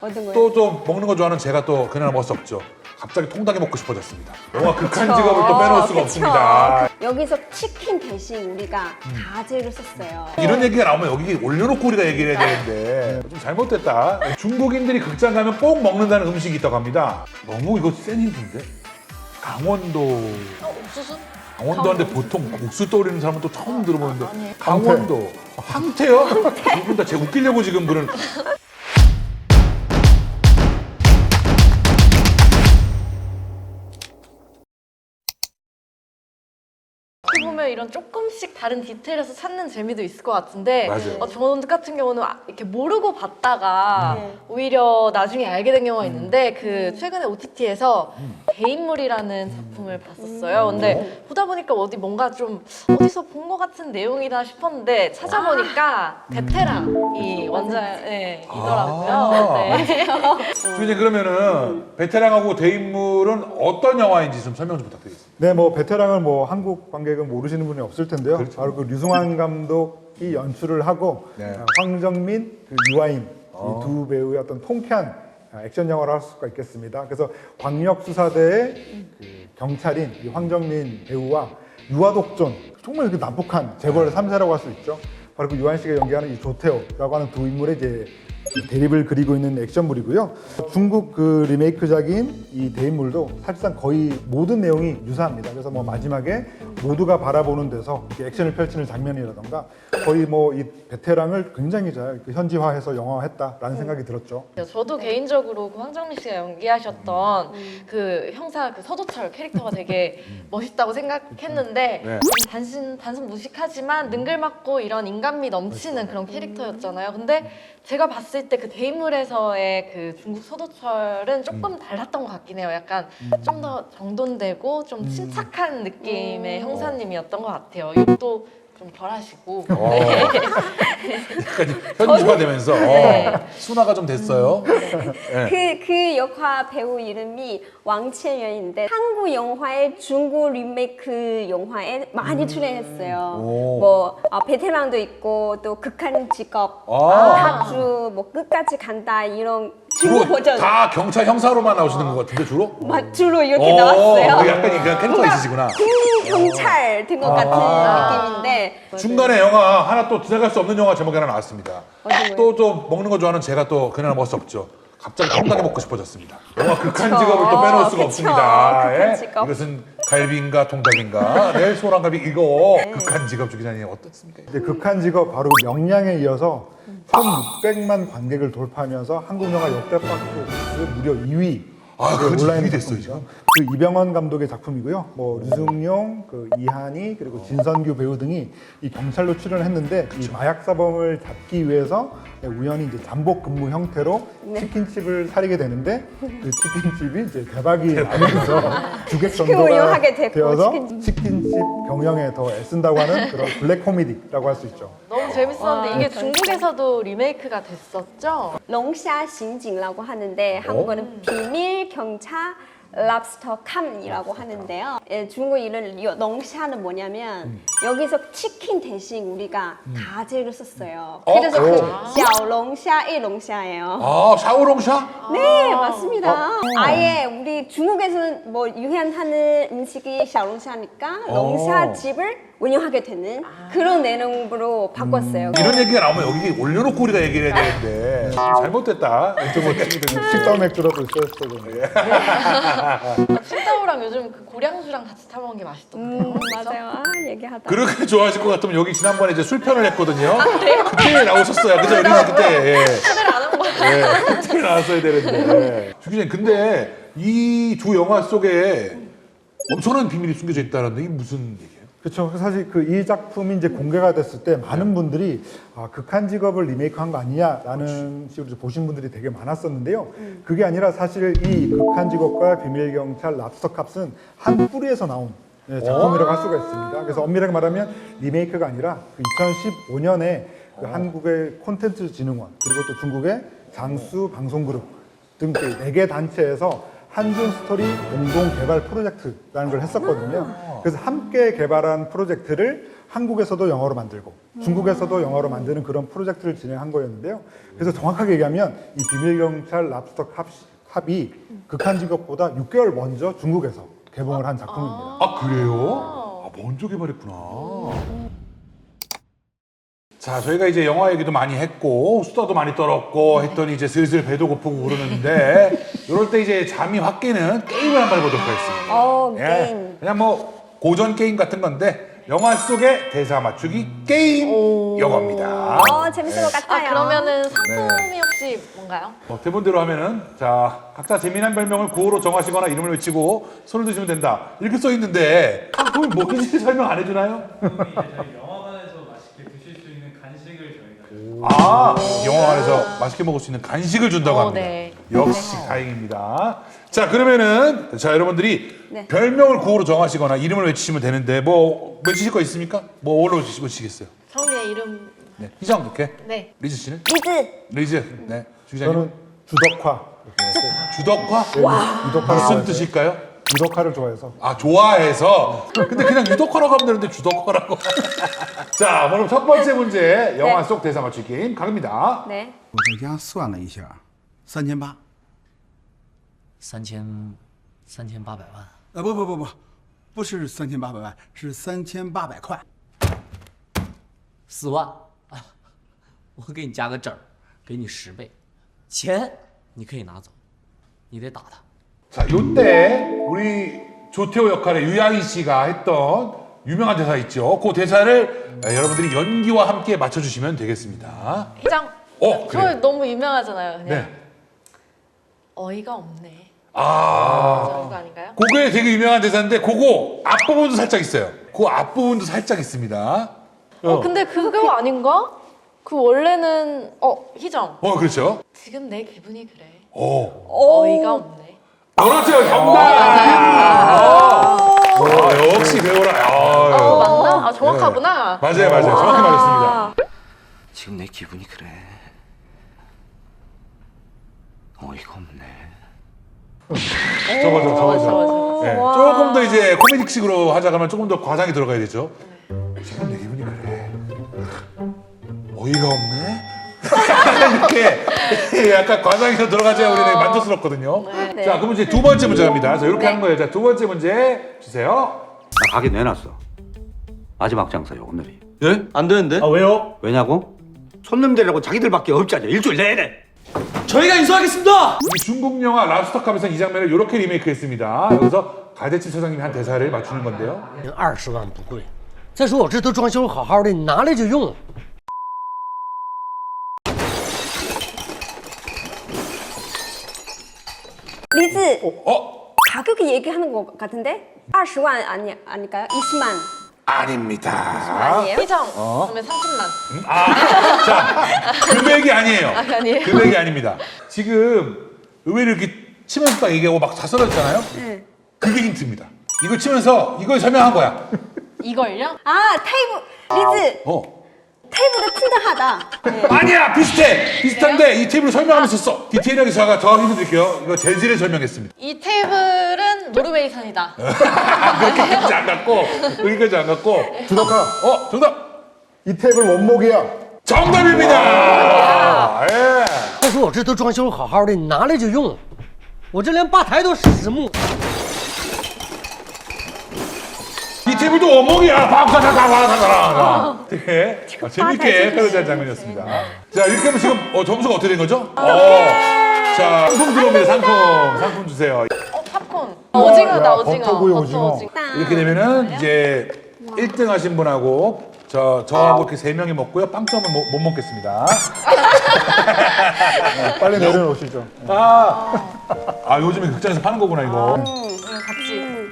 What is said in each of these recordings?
어떤 거요? 또 좀 먹는 거 좋아하는 제가 또 그날 먹을 수 없죠. 갑자기 통닭이 먹고 싶어졌습니다. 영화 극한 직업을 또 빼놓을 수가 없습니다. 여기서 치킨 대신 우리가 가재를 썼어요. 이런 얘기가 나오면 여기 올려놓고 우리가 얘기를 해야 되는데 좀 잘못됐다. 중국인들이 극장 가면 꼭 먹는다는 음식이 있다고 합니다. 너무 이거 센 힌트인데? 강원도... 옥수수? 강원도한테 보통 옥수 떠오르는 사람은 또 처음 들어보는데 강원도 황태요? 두 분 다 제 웃기려고 지금 부른 어떻게 보면 이런 조금씩 다른 디테일에서 찾는 재미도 있을 것 같은데 맞아요. 저 같은 경우는 이렇게 모르고 봤다가 오히려 나중에 알게 된 경우가 있는데 그 최근에 OTT에서 대인물이라는 작품을 봤었어요. 근데 보다 보니까 어디 뭔가 좀 어디서 본 것 같은 내용이다 싶었는데 찾아보니까 베테랑이 원작이더라고요. 네. 주인님 그러면은 베테랑하고 대인물은 어떤 영화인지 좀 설명 좀 부탁드리겠습니다. 네, 뭐 베테랑을 뭐 한국 관객은 모르시는 분이 없을 텐데요. 그렇죠. 바로 그 류승환 감독이 연출을 하고 네. 황정민, 그 유아인 이 두 배우의 어떤 통쾌한 액션 영화를 할 수가 있겠습니다. 그래서 광역 수사대의 그 경찰인 이 황정민 배우와 유아독존 정말 그 난폭한 재벌 3세라고 할 수 있죠. 바로 그 유한 씨가 연기하는 이 조태호라고 하는 두 인물의 이제 대립을 그리고 있는 액션물이고요. 중국 그 리메이크작인 이 대인물도 사실상 거의 모든 내용이 유사합니다. 그래서 뭐 마지막에 모두가 바라보는 데서 이렇게 액션을 펼치는 장면이라던가 거의 뭐 이 베테랑을 굉장히 잘 현지화해서 영화화했다라는 생각이 들었죠. 저도 개인적으로 그 황정민 씨가 연기하셨던 그 형사 그 서도철 캐릭터가 되게 멋있다고 생각했는데 네. 단순 무식하지만 능글맞고 이런 인간미 넘치는 그런 캐릭터였잖아요. 근데 제가 봤을 때 그 대인물에서의 그 중국 서도철은 조금 달랐던 것 같긴 해요. 약간 좀 더 정돈되고 좀 침착한 느낌의 형사님이었던 것 같아요. 욕도 좀 덜하시고. 네. 약간 현지화되면서 네. 순화가 좀 됐어요. 네. 그 역할 배우 이름이 왕채연인데 한국 영화의 중국 리메이크 영화에 많이 출연했어요. 오. 뭐 베테랑도 있고 또 극한 직업, 아. 다주 뭐 끝까지 간다 이런 중국 주로 버전 다 경찰 형사로만 나오시는 것 같은데 주로? 주로 이렇게 나왔어요. 약간 그런 캐릭터가 있으시구나. 경찰 된 것 같은 느낌인데 중간에 영화 하나 또 지나갈 수 없는 영화 제목이 하나 나왔습니다. 어떤 또 좀 먹는 거 좋아하는 제가 또 그날 먹을 수 없죠. 갑자기 통닭이 먹고 싶어졌습니다. 영화 극한 직업을 또 빼놓을 수가 그쵸. 없습니다. 극한 예? 직업. 이것은 갈비인가 통닭인가? 내일 소란갈비 이거 극한 직업 주 기자님 어떻습니까? 이제 극한 직업 바로 명량에 이어서 1,600만 관객을 돌파하면서 한국 영화 역대박스 무려 2위. 그거 지금 온라인 2위 됐어요, 작품이죠. 그 이병헌 감독의 작품이고요. 뭐 류승룡, 그 이한희 그리고 진선규 배우 등이 이 경찰로 출연했는데 이 마약 사범을 잡기 위해서 우연히 이제 잠복 근무 형태로 치킨집을 사리게 되는데 그 치킨집이 이제 대박이 나면서 주객 운영하게 전도가 됐고, 되어서 치킨집. 치킨집 경영에 더 애쓴다고 하는 그런 블랙 코미디라고 할 수 있죠. 너무 재밌었는데 이게 중국에서도 리메이크가 됐었죠? 롱샤刑警라고 하는데 한국어는 비밀 경찰 랍스터 캄이라고 하는데요. 예, 중국 이름 롱샤는 뭐냐면 여기서 치킨 대신 우리가 가재를 썼어요. 그래서 그 샤오롱샤, 이롱샤예요. 샤오롱샤? 네, 맞습니다. 아예 우리 중국에서는 뭐 유행하는 음식이 샤오롱샤니까 롱샤 집을 운영하게 되는 그런 내용으로 바꿨어요. 이런 얘기가 나오면 여기 올려놓고 우리가 얘기를 해야 되는데 좀 잘못됐다. 식당 맥주라도 있었을 텐데. 칭따오랑 요즘 그 고량주랑 같이 타먹는 게 맛있던데요. 맞아요. 얘기하다. 그렇게 좋아하실 것 같으면 여기 지난번에 이제 술편을 했거든요. 그때 나오셨어요. 그죠? 우리는 그때. 예. 초대를 안 한 거예요. 그때 나왔어야 되는데. 주 기자님, 근데 이 두 영화 속에 엄청난 비밀이 숨겨져 있다는 게 무슨 얘기예요? 그렇죠. 사실 그 이 작품이 이제 공개가 됐을 때 많은 분들이 극한 직업을 리메이크한 거 아니냐라는 식으로 보신 분들이 되게 많았었는데요. 그게 아니라 사실 이 극한 직업과 비밀 경찰 랍스터 캅은 한 뿌리에서 나온 작품이라고 할 수가 있습니다. 그래서 엄밀하게 말하면 리메이크가 아니라 2015년에 그 한국의 콘텐츠 진흥원 그리고 또 중국의 장수 방송그룹 등 4개 단체에서 한준 스토리 공동 개발 프로젝트라는 걸 했었거든요. 그래서 함께 개발한 프로젝트를 한국에서도 영어로 만들고 중국에서도 영어로 만드는 그런 프로젝트를 진행한 거였는데요. 그래서 정확하게 얘기하면 이 비밀경찰 랍스터 캅이 극한 직업보다 6개월 먼저 중국에서 개봉을 한 작품입니다. 아 그래요? 아 먼저 개발했구나. 자 저희가 이제 영화 얘기도 많이 했고 수다도 많이 떨었고 했더니 이제 슬슬 배도 고프고 그러는데 이럴 때 이제 잠이 확 깨는 게임을 한번 해보도록 하겠습니다. 게임. 그냥 뭐 고전 게임 같은 건데 영화 속의 대사 맞추기 게임 요겁니다. 재밌을 것 같아요. 그러면은 상품이 혹시 뭔가요? 대본대로 하면은 자 각자 재미난 별명을 구호로 정하시거나 이름을 외치고 손을 드시면 된다 이렇게 써 있는데 상품이 뭔지 설명 안 해주나요? 영화관에서 맛있게 드실 수 있는 간식을 저희가 아 영화관에서 맛있게 먹을 수 있는 간식을 준다고 합니다. 네. 역시 다행입니다. 자 그러면은 자 여러분들이 네. 별명을 구호로 정하시거나 이름을 외치시면 되는데 뭐 외치실 거 있습니까? 뭐 뭘로 외치시겠어요? 성미의 이름. 네 희정 이렇게 네. 리즈 씨는? 리즈. 리즈 네 주기자님 저는 주덕화. 주덕화? 유덕화를 무슨 좋아해서. 뜻일까요? 유덕화를 좋아해서. 아 좋아해서 근데 그냥 유독화라고 하면 되는데 주덕화라고 자 그럼 첫 번째 문제 영화 네. 속 대사 맞추기 게임 갑니다. 네. 我在家算了一下，3800。 3800万。不是3800万，是3800块。 4万啊，我给你加个整儿，给你10倍，钱你可以拿走，你得打他。 자 요때 우리 조태호 역할의 유양희 씨가 했던 유명한 대사 있죠. 그 대사를 여러분들이 연기와 함께 맞춰주시면 되겠습니다. 희정. 어, 저 그래요? 너무 유명하잖아요. 그냥 네. 어이가 없네. 아 이거 아닌가요? 그게 되게 유명한 대사인데 그거 앞부분도 살짝 있어요. 그 앞부분도 살짝 있습니다. 근데 그거 아닌가? 그 원래는 희정. 그렇죠. 지금 내 기분이 그래. 어. 어이가 없네. 그렇죠. 정답. 역시 배우라. 맞나? 아 정확하구나. 맞아요. 정확히 말했습니다. 지금 내 기분이 그래. 어이가 없네. 저거죠. 네, 조금 더 이제 코미딕식으로 하자 그러면 조금 더 과장이 들어가야 되죠. 지금 내 기분이 그래. 어이가 없네. 이렇게 약간 과장이 더 들어가줘야 우리는 만족스럽거든요. 네. 자, 그럼 이제 두 번째 문제 갑니다. 자, 이렇게 하는 거예요. 자, 두 번째 문제 주세요. 나 가게 내놨어. 마지막 장사요 오늘이. 예? 안 되는데? 아 왜요? 왜냐고? 손님들이라고 자기들밖에 없잖아. 일주일 내내. 저희가 인수하겠습니다. 이 중국 영화 랍스터캅에서 이 장면을 이렇게 리메이크했습니다. 여기서 가재치 사장님이 한 대사를 맞추는 건데요. 20万不贵。再说我这都装修好好的，你拿来就用。 리즈. 어? 가격이 얘기하는 것 같은데? 20만 아닐까요? 20만. 아닙니다. 아니에요? 희정. 그러면 30만. 자, 금액이 아니에요. 아니에요? 금액이 아닙니다. 지금 의외로 이렇게 치면서 딱 얘기하고 막 다 써졌잖아요. 네. 그게 힌트입니다. 이거 치면서 이걸 설명한 거야. 이걸요? 테이블. 리즈. 테이블이 튼튼하다. 네. 아니야 비슷한데 이 테이블을 설명하면서 써. 디테일하게 제가 더 힌트 드릴게요. 이거 재질을 설명했습니다. 이 테이블은 노르웨이산이다. 그렇게까지 안 갔고 여기까지 안 갔고 주덕화. 정답 이 테이블 원목이야. 정답입니다. 예.再说我这都装修好好的，你拿来就用。我这连吧台都是实木。 이 테이블도 원목이야. 바카다다다다다. 되게 재밌게 떨어진 장면이었습니다. 자 이렇게 하면 지금 점수가 어떻게 된 거죠? 자 상품 들어옵니다. 상품 주세요. 팝콘. 오징어다 야, 오징어. 버터구이 오징어. 이렇게 되면은 이제 1등 하신 분하고 저하고 이렇게 3명이 먹고요. 빵점은 못 먹겠습니다. 빨리 내려놓으시죠. 요즘에 극장에서 파는 거구나 이거. 같이.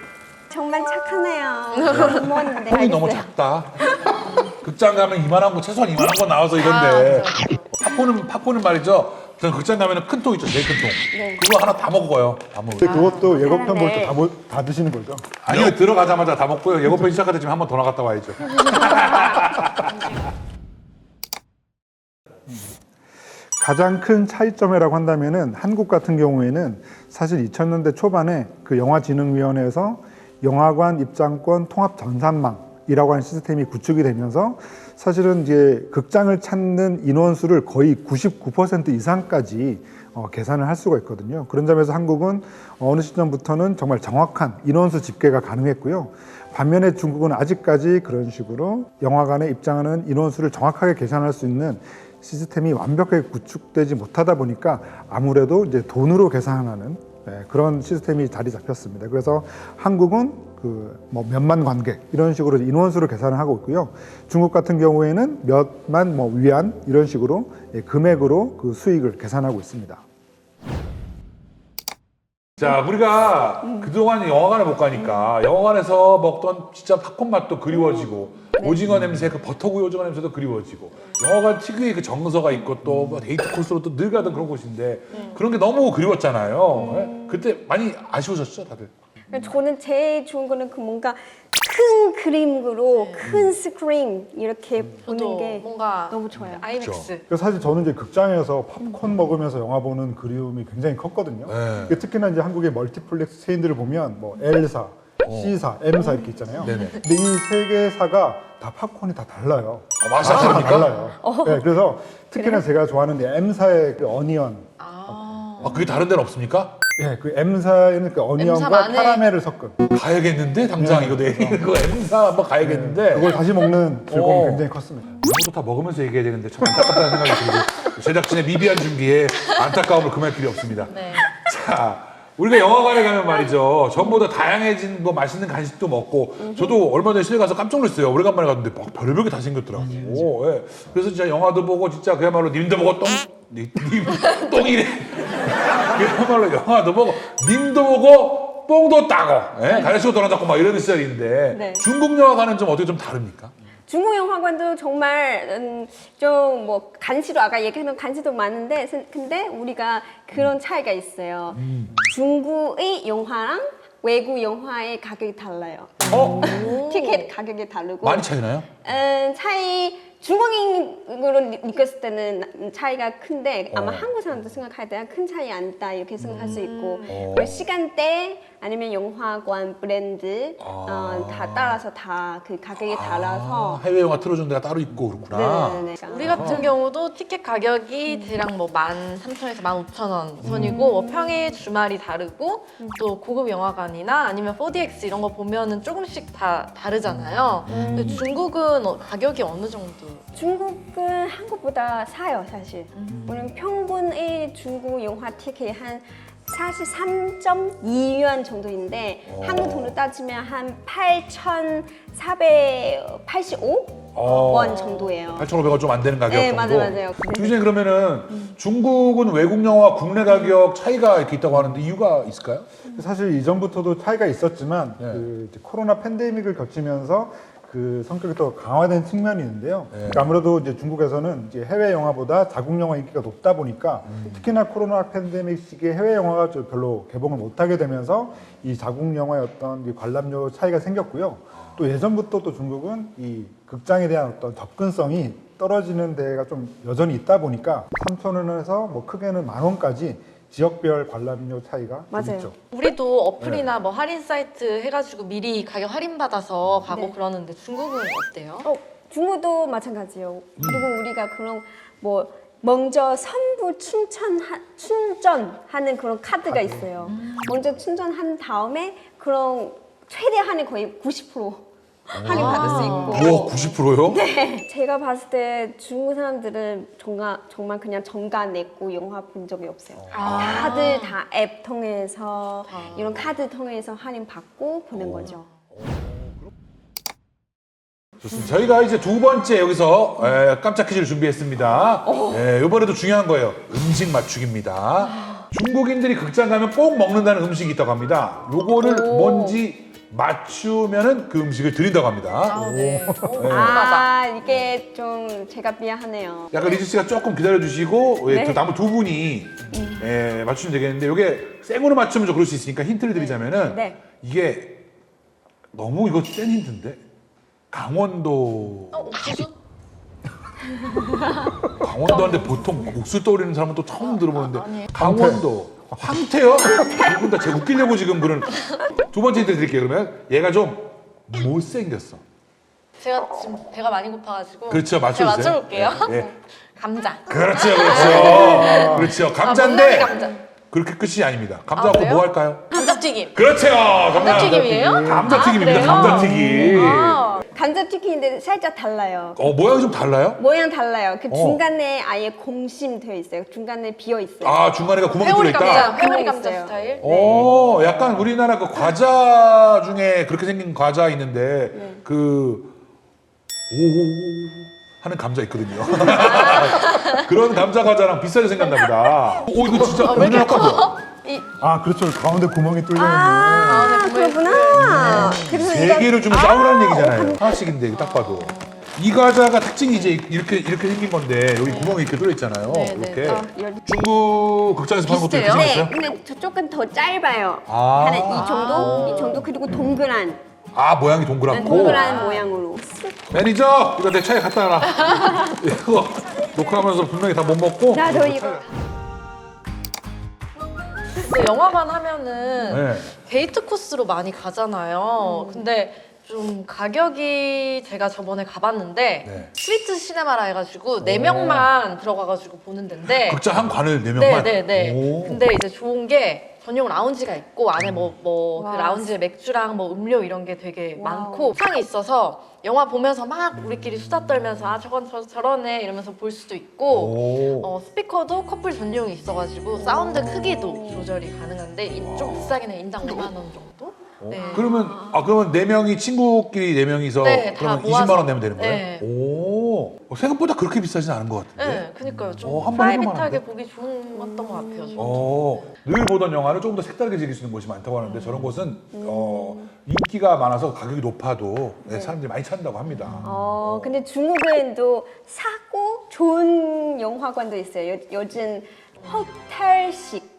정말 착하네요. 고마운데. 통이 너무 작다. 극장 가면 이만한 거 최소한 이만한 거 나와서 이건데 팝콘은 말이죠. 저는 극장 가면 큰 통 있죠, 제일 큰 통. 네. 그거 하나 다 먹어요. 다 먹어요. 근데 그것도 예고편 볼 때 잘하네. 다 드시는 거죠? 아니요 들어가자마자 다 먹고요. 예고편 시작할 때쯤 한 번 더 나갔다 와야죠. 가장 큰 차이점이라고 한다면은 한국 같은 경우에는 사실 2000년대 초반에 그 영화진흥위원회에서 영화관 입장권 통합 전산망이라고 하는 시스템이 구축이 되면서 사실은 이제 극장을 찾는 인원수를 거의 99% 이상까지 계산을 할 수가 있거든요. 그런 점에서 한국은 어느 시점부터는 정말 정확한 인원수 집계가 가능했고요. 반면에 중국은 아직까지 그런 식으로 영화관에 입장하는 인원수를 정확하게 계산할 수 있는 시스템이 완벽하게 구축되지 못하다 보니까 아무래도 이제 돈으로 계산하는 그런 시스템이 자리 잡혔습니다. 그래서 한국은 그 뭐 몇만 관객 이런 식으로 인원수를 계산을 하고 있고요. 중국 같은 경우에는 몇만 뭐 위안 이런 식으로 금액으로 그 수익을 계산하고 있습니다. 자, 우리가 그동안 영화관을 못 가니까 영화관에서 먹던 진짜 팝콘 맛도 그리워지고 오징어 냄새, 그 버터구이 오징어 냄새도 그리워지고 영화관 특유의 그 정서가 있고 또 뭐 데이트 코스로 또 늘 가던 그런 곳인데 그런 게 너무 그리웠잖아요. 네? 그때 많이 아쉬우셨죠, 다들? 저는 제일 좋은 거는 그 뭔가 큰 그림으로 큰 스크린 이렇게 보는 저도 게 뭔가 너무 좋아요. 아이맥스. 그래서 사실 저는 이제 극장에서 팝콘 먹으면서 영화 보는 그리움이 굉장히 컸거든요. 네. 특히나 이제 한국의 멀티플렉스 체인들을 보면 뭐 L사, C사, M사 이렇게 있잖아요. 네네. 근데 이 세 개사가 다 팝콘이 다 달라요. 맛이 다 다 다릅니까? 달라요. 네, 그래서 특히나 제가 좋아하는 게 M사의 그 어니언. 아, 그게 다른 데는 없습니까? 예, 그 M사에는 그 M사 어니언과 마늘. 카라멜을 섞은. 가야겠는데 당장 이거 내일 그거 M사 한번 가야겠는데 그걸 다시 먹는 즐거움이 어. 굉장히 컸습니다. 이것도 다 먹으면서 얘기해야 되는데 참 안타깝다는 생각이 들고 제작진의 미비한 준비에 안타까움을 금할 필요 없습니다. 네. 자, 우리가 영화관에 가면 말이죠. 전보다 다양해진 뭐 맛있는 간식도 먹고 저도 얼마 전에 시내 가서 깜짝 놀랐어요. 오래간만에 갔는데 막 별의별 게 다 생겼더라고요. 예. 그래서 진짜 영화도 보고 진짜 그야말로 님도 보고 똥이래. 그야말로 영화도 보고 님도 보고 뽕도 따고 가르치고 돌아다고 막 이런 시절인데 네. 중국 영화관은 좀 어떻게 좀 다릅니까? 중국 영화관도 정말 좀 뭐 간지도 아까 얘기했던 간지도 많은데 근데 우리가 그런 차이가 있어요. 중국의 영화랑 외국 영화의 가격이 달라요. 티켓 가격이 다르고 많이 차이 나요? 차이 중국인으로 느꼈을 때는 차이가 큰데 아마 한국 사람도 생각할 때는 큰 차이 아니다 이렇게 생각할 수 있고 그리고 시간대 아니면 영화관 브랜드 다 따라서 다 그 가격이 달라서 해외 영화 틀어주는 데가 따로 있고 그렇구나. 네네네. 우리 같은 경우도 티켓 가격이 대략 뭐 13,000원에서 15,000원 선이고 뭐 평일 주말이 다르고 또 고급 영화관이나 아니면 4DX 이런 거 보면은 조금씩 다 다르잖아요. 근데 중국은 가격이 어느 정도? 중국은 한국보다 싸요 사실. 우리는 평균의 중국 영화 티켓 한 사실 3.2yuan 정도인데 한국 돈으로 따지면 한 8,485원 정도예요. 8,500원 좀 안 되는 가격 네, 정도. 맞아요. 주진이 그러면은 중국은 외국 영화 국내 가격 차이가 이렇게 있다고 하는데 이유가 있을까요? 사실 이전부터도 차이가 있었지만 네. 그 이제 코로나 팬데믹을 거치면서 그 성격이 더 강화된 측면이 있는데요. 네. 그러니까 아무래도 이제 중국에서는 이제 해외 영화보다 자국 영화 인기가 높다 보니까 특히나 코로나 팬데믹 시기에 해외 영화가 좀 별로 개봉을 못하게 되면서 이 자국 영화의 어떤 이 관람료 차이가 생겼고요. 또 예전부터 또 중국은 이 극장에 대한 어떤 접근성이 떨어지는 데가 좀 여전히 있다 보니까 3,000원에서 뭐 크게는 10,000원까지 지역별 관람료 차이가 좀 맞아요. 있죠. 우리도 어플이나 뭐 할인 사이트 해가지고 미리 가격 할인 받아서 가고 네. 그러는데 중국은 어때요? 중국도 마찬가지예요. 그리고 우리가 그런 뭐 먼저 선불 충전하는 그런 카드가 있어요. 먼저 충전한 다음에 그런 최대 할인 거의 90% 할인 받을 수 있고. 우와, 90%요? 네. 제가 봤을 때 중국 사람들은 정말 그냥 정가 내고 영화 본 적이 없어요. 다들 다 앱 통해서 이런 카드 통해서 할인 받고 보는 거죠. 좋습니다. 저희가 이제 두 번째 여기서 깜짝 퀴즈를 준비했습니다. 이번에도 중요한 거예요. 음식 맞추기입니다. 중국인들이 극장 가면 꼭 먹는다는 음식이 있다고 합니다. 요거를 뭔지 맞추면은 그 음식을 드린다고 합니다. 네. 이게 좀 제가 미안하네요. 약간 리즈 씨가 조금 기다려 주시고 네. 남은 두 분이 맞추면 되겠는데 이게 생으로 맞추면 좀 그럴 수 있으니까 힌트를 드리자면은 네. 이게 너무 이거 센 힌트인데 강원도 옥수수? 강원도인데 보통 옥수 떠오르는 사람은 또 처음 들어보는데 강원도 황태요? 두분 다 제 웃기려고 지금 그런 두 번째 힌트 드릴게요. 그러면 얘가 좀 못생겼어. 제가 지금 배가 많이 고파가지고 그렇죠, 제가 맞춰주세요. 맞춰볼게요. 예. 감자. 그렇죠, 그렇죠. 그렇죠. 못난이 감자인데 감자. 그렇게 끝이 아닙니다. 감자 갖고 그래요? 뭐 할까요? 감자튀김. 그렇죠. 정답. 감자튀김이에요? 감자튀김입니다. 그래요? 감자튀김. 감자튀김인데 살짝 달라요. 모양이 좀 달라요? 모양 달라요. 그 어. 중간에 아예 공심 되어 있어요. 중간에 비어 있어요. 아, 중간에가 구멍이 회오리 뚫려 감자. 있다. 회오리 있어요. 감자 스타일. 오, 약간 우리나라 그 과자 중에 그렇게 생긴 과자 있는데 그 오오오 하는 감자 있거든요. 그런 감자 과자랑 비슷하게 생겼나 보다. 오, 이거 진짜 우리나라 과자. 아 그렇죠. 가운데 구멍이 뚫려 있는. 아, 그렇구나. 그래서 세 개를 주면 싸우라는 얘기잖아요. 하나씩인데 딱 봐도. 이 과자가 특징이 이제 이렇게 생긴 건데 여기 구멍이 이렇게 뚫려 있잖아요. 네, 네. 이렇게 열- 중국 극장에서 파는 것도 이렇게 비슷해요? 생겼어요? 네, 근데 조금 더 짧아요. 아. 한 이 정도 그리고 동그란 모양이 동그랗고. 동그란 모양으로. 매니저 이거 내 차에 갖다 놔. 이거 녹화하면서 분명히 다 못 먹고. 나도 이거. 근데 영화관 하면은 네. 데이트 코스로 많이 가잖아요. 근데 좀 가격이 제가 저번에 가봤는데 네. 스위트 시네마라 해가지고 4명만 들어가가지고 보는 데인데 극장 한 관을 4명만. 네네네. 오. 근데 이제 좋은 게 전용 라운지가 있고 안에 그 와. 라운지에 맥주랑 뭐 음료 이런 게 되게 와우. 많고 상이 있어서 영화 보면서 막 우리끼리 수다 떨면서 아 저건 저러네 이러면서 볼 수도 있고 오. 스피커도 커플 전용이 있어가지고 사운드 크기도 조절이 가능한데 좀 비싸긴 해. 인당 5만 원 정도? 네. 그러면 그러면 4명이 친구끼리 4명이서 네, 다 그러면 모아서. 20만 원 내면 되는 거예요? 네. 오. 생각보다 그렇게 비싸진 않은 것 같은데. 네, 그니까요. 좀 한 번에 해볼만 프라이빗하게 한데? 보기 좋았던 것 같아요. 저는. 늘 보던 영화를 조금 더 색다르게 즐길 수 있는 곳이 많다고 하는데 저런 곳은 인기가 많아서 가격이 높아도 사람들이 많이 찾는다고 합니다. 근데 중국은 또 사고 좋은 영화관도 있어요. 요즘 호텔식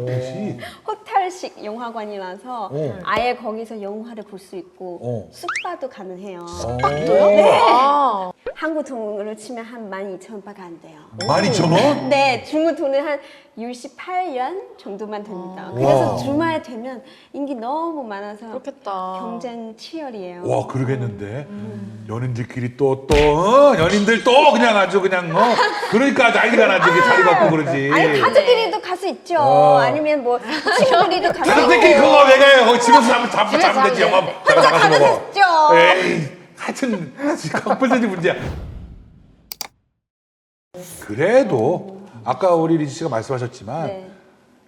대시. 호텔식 영화관이라서 아예 거기서 영화를 볼 수 있고 숙박도 가능해요. 아, 한국 돈으로 치면 한 12,000원밖에 안 돼요. 12,000원? 네, 중국 돈은 한 68연 정도만 됩니다. 그래서 주말 되면 인기 너무 많아서 그렇겠다. 경쟁 치열이에요. 와, 그러겠는데. 연인들끼리 또 연인들 또 그냥 아주 그냥 그러니까 난리가 나지. 이게 자리 갖고 그러지. 아니 가족끼리도 갈 수 있죠. 아니면 뭐 친구끼리도 갈 수 있고. 가족들끼리 그거 왜 가요? 거기 집에서 자면 되지. 영화 혼자 나가서 가면 먹어. 됐죠. 에이, 하여튼 커플들이 문제야. 그래도 아까 우리 리지 씨가 말씀하셨지만 네.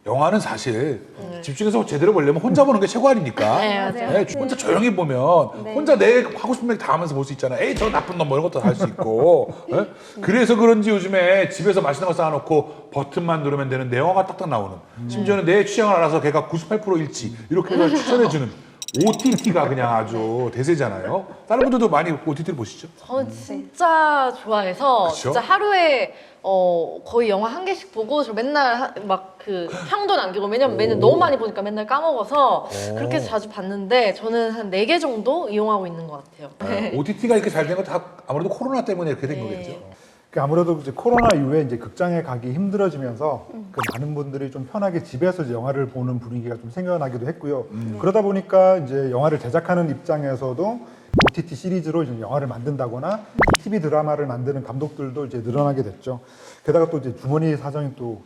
영화는 사실 집중해서 제대로 보려면 혼자 보는 게 최고 아닙니까? 네, 맞아요. 네, 혼자 조용히 보면 네. 혼자 내 하고 싶은 얘기 다 하면서 볼 수 있잖아. 에이, 저 나쁜 놈 뭐 이런 것도 할 수 있고. 네? 그래서 그런지 요즘에 집에서 맛있는 거 쌓아놓고 버튼만 누르면 되는 내 영화가 딱딱 나오는. 심지어는 내 취향을 알아서 걔가 98% 일치 이렇게 해서 추천해주는 OTT가 그냥 아주 대세잖아요. 다른 분들도 많이 OTT를 보시죠? 저는 진짜 좋아해서 그쵸? 진짜 하루에 거의 영화 한 개씩 보고 저 맨날 막 그 평도 남기고 왜냐면 맨날 너무 많이 보니까 맨날 까먹어서 그렇게 해서 자주 봤는데 저는 한 4개 정도 이용하고 있는 것 같아요. 네. OTT가 이렇게 잘 된 건 다 아무래도 코로나 때문에 이렇게 된 거겠죠. 그 아무래도 이제 코로나 이후에 이제 극장에 가기 힘들어지면서 그 많은 분들이 좀 편하게 집에서 이제 영화를 보는 분위기가 좀 생겨나기도 했고요. 그러다 보니까 이제 영화를 제작하는 입장에서도 OTT 시리즈로 이제 영화를 만든다거나 TV 드라마를 만드는 감독들도 이제 늘어나게 됐죠. 게다가 또 이제 주머니 사정이 또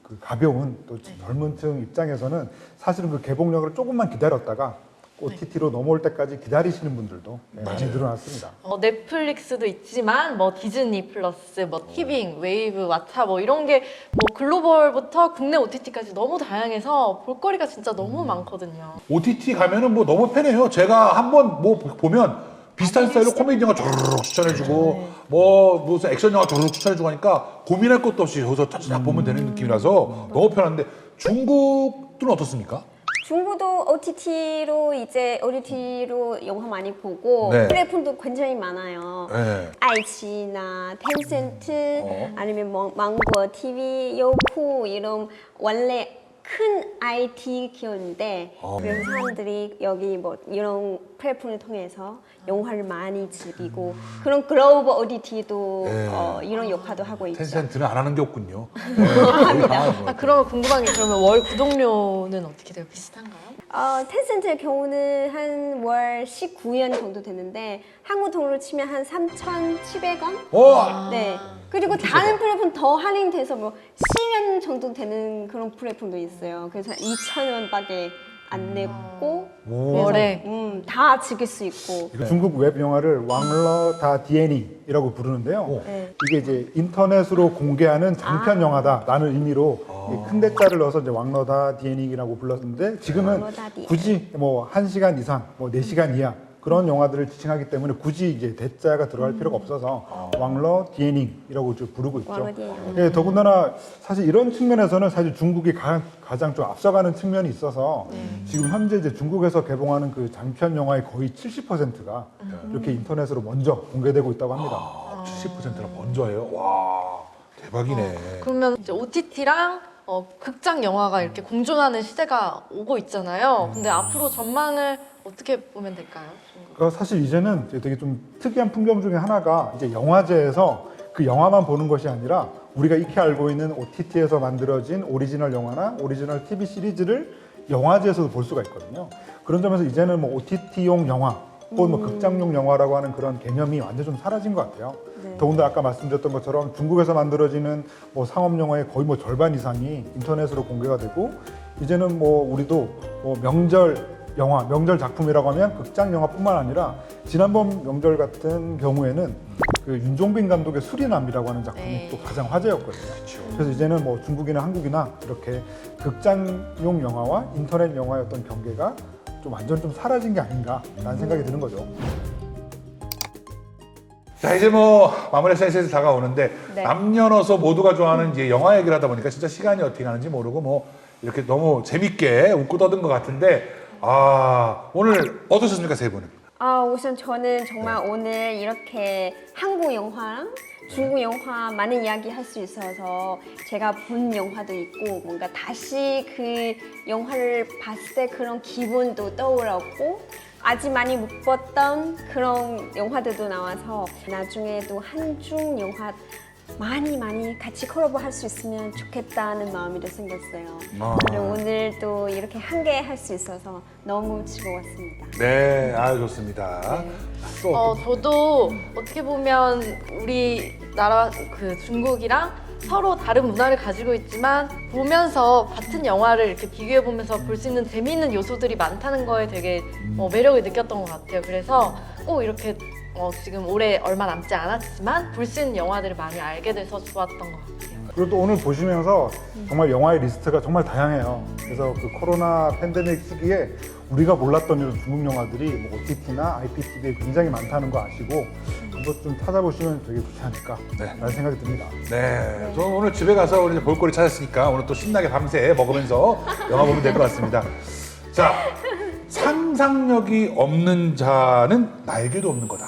그 가벼운 또 젊은 층 입장에서는 사실은 그 개봉력을 조금만 기다렸다가 OTT로 넘어올 때까지 기다리시는 분들도 많이 늘어났습니다. 넷플릭스도 있지만 뭐 디즈니 플러스, 뭐 티빙, 웨이브, 왓챠 뭐 이런 게 뭐 글로벌부터 국내 OTT까지 너무 다양해서 볼거리가 진짜 너무 많거든요. OTT 가면은 뭐 너무 편해요. 제가 한번 뭐 보면 비슷한 스타일로 코미디 영화 조르륵 추천해주고 뭐 무슨 액션 영화 조르륵 추천해주고 하니까 고민할 것도 없이 여기서 쫙 보면 되는 느낌이라서 너무 편한데 중국은 어떻습니까? 중국도 OTT로 영화 많이 보고 네. 플랫폼도 굉장히 많아요. 네. 아이치나 텐센트 아니면 뭐 망고 TV, 요쿠 이런 원래 큰 IT 기업인데 그래서 사람들이 여기 뭐 이런 플랫폼을 통해서 영화를 많이 즐기고 그런 글로벌 OTT도 이런 역할도 하고 있죠. 텐센트는 안 하는 게 없군요. 그러면 궁금한 게 그러면 월 구독료는 어떻게 돼요? 비슷한가요? 텐센트의 경우는 한 월 19연 정도 되는데 한국 돈으로 치면 한 3,700원? 네. 그리고 다른 플랫폼 더 할인돼서 뭐 10연 정도 되는 그런 플랫폼도 있어요. 그래서 2,000원밖에 안 냈고 월에 다 즐길 수 있고. 중국 웹 영화를 왕러 다 디에닝이라고 부르는데요. 이게 이제 인터넷으로 공개하는 장편 영화다라는 의미로 이큰 대자를 넣어서 이제 왕러 다 디에닝이라고 불렀는데 지금은 굳이 뭐 1시간 이상, 뭐 4시간 이하 그런 영화들을 지칭하기 때문에 굳이 이제 대자가 들어갈 필요가 없어서 왕러 디에닝이라고 부르고 있죠. 예, 더군다나 사실 이런 측면에서는 사실 중국이 가장 좀 앞서가는 측면이 있어서 지금 현재 이제 중국에서 개봉하는 그 장편 영화의 거의 70%가 이렇게 인터넷으로 먼저 공개되고 있다고 합니다. 70%나 먼저 해요. 와, 대박이네. 그러면 이제 OTT랑 극장 영화가 이렇게 공존하는 시대가 오고 있잖아요. 근데 앞으로 전망을 어떻게 보면 될까요? 그러니까 사실 이제는 이제 되게 좀 특이한 풍경 중에 하나가 이제 영화제에서 그 영화만 보는 것이 아니라 우리가 익히 알고 있는 OTT에서 만들어진 오리지널 영화나 오리지널 TV 시리즈를 영화제에서도 볼 수가 있거든요. 그런 점에서 이제는 뭐 OTT용 영화 혹은 뭐 극장용 영화라고 하는 그런 개념이 완전 좀 사라진 것 같아요. 더군다나 아까 말씀드렸던 것처럼 중국에서 만들어지는 뭐 상업 영화의 거의 뭐 절반 이상이 인터넷으로 공개가 되고 이제는 뭐 우리도 뭐 명절 영화, 명절 작품이라고 하면 극장 영화뿐만 아니라 지난번 명절 같은 경우에는 그 윤종빈 감독의 수리남이라고 하는 작품이 또 가장 화제였거든요. 그래서 이제는 뭐 중국이나 한국이나 이렇게 극장용 영화와 인터넷 영화의 어떤 경계가 좀 완전 좀 사라진 게 아닌가라는 생각이 드는 거죠. 자, 이제 뭐 마무리 시간이 슬슬 다가오는데 남녀노소 모두가 좋아하는 이제 영화 얘기를 하다 보니까 진짜 시간이 어떻게 가는지 모르고 뭐 이렇게 너무 재밌게 웃고 떠든 것 같은데 오늘 어떠셨습니까, 세 분은? 우선 저는 정말 오늘 이렇게 한국 영화랑 중국 영화 많은 이야기 할 수 있어서 제가 본 영화도 있고 뭔가 다시 그 영화를 봤을 때 그런 기분도 떠올랐고 아직 많이 못 봤던 그런 영화들도 나와서 나중에도 한중 영화 많이 같이 콜라보 할 수 있으면 좋겠다는 마음이 또 생겼어요. 그리고 오늘 또 이렇게 함께 할 수 있어서 너무 즐거웠습니다. 네, 좋습니다. 저도 어떻게 보면 우리나라 그 중국이랑 서로 다른 문화를 가지고 있지만 보면서 같은 영화를 이렇게 비교해 보면서 볼 수 있는 재미있는 요소들이 많다는 거에 되게 매력을 느꼈던 것 같아요. 그래서 꼭 이렇게 지금 올해 얼마 남지 않았지만 볼 수 있는 영화들을 많이 알게 돼서 좋았던 것 같아요. 그리고 또 오늘 보시면서 정말 영화의 리스트가 정말 다양해요. 그래서 그 코로나 팬데믹 시기에 우리가 몰랐던 이런 중국 영화들이 뭐 OTT나 IPTV에 굉장히 많다는 거 아시고 그것 좀 찾아보시면 되게 좋지 않을까라는 생각이 듭니다. 네, 저 오늘 집에 가서 우리 볼거리 찾았으니까 오늘 또 신나게 밤새 먹으면서 영화 보면 될 것 같습니다. 자, 상상력이 없는 자는 날개도 없는 거다.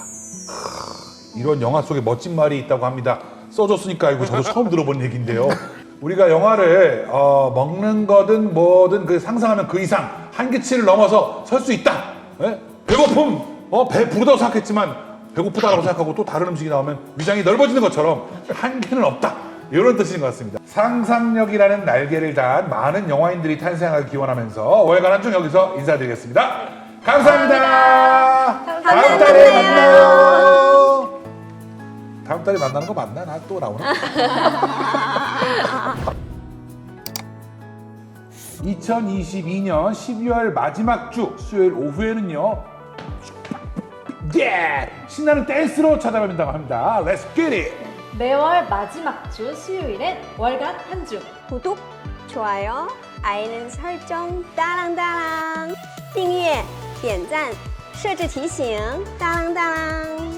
이런 영화 속에 멋진 말이 있다고 합니다. 써줬으니까 알고 저도 처음 들어본 얘기인데요. 우리가 영화를 먹는 거든 뭐든 그 상상하면 그 이상 한계치를 넘어서 설 수 있다. 예? 배고픔, 배 부르다고 생각했지만 배고프다라고 생각하고 또 다른 음식이 나오면 위장이 넓어지는 것처럼 한계는 없다. 이런 뜻인 것 같습니다. 상상력이라는 날개를 단 많은 영화인들이 탄생하길 기원하면서 월간 한중 여기서 인사드리겠습니다. 감사합니다. 다음 달에 만나요. 다음 달에 만나는 거 맞나? 나 또 나오나? 2022년 12월 마지막 주 수요일 오후에는요. 신나는 댄스로 찾아뵙는다고 합니다. Let's get it! 매월 마지막 주 수요일엔 월간 한중 구독, 좋아요, 알림 설정 따랑따랑 订阅、点赞、设置提醒，当当当。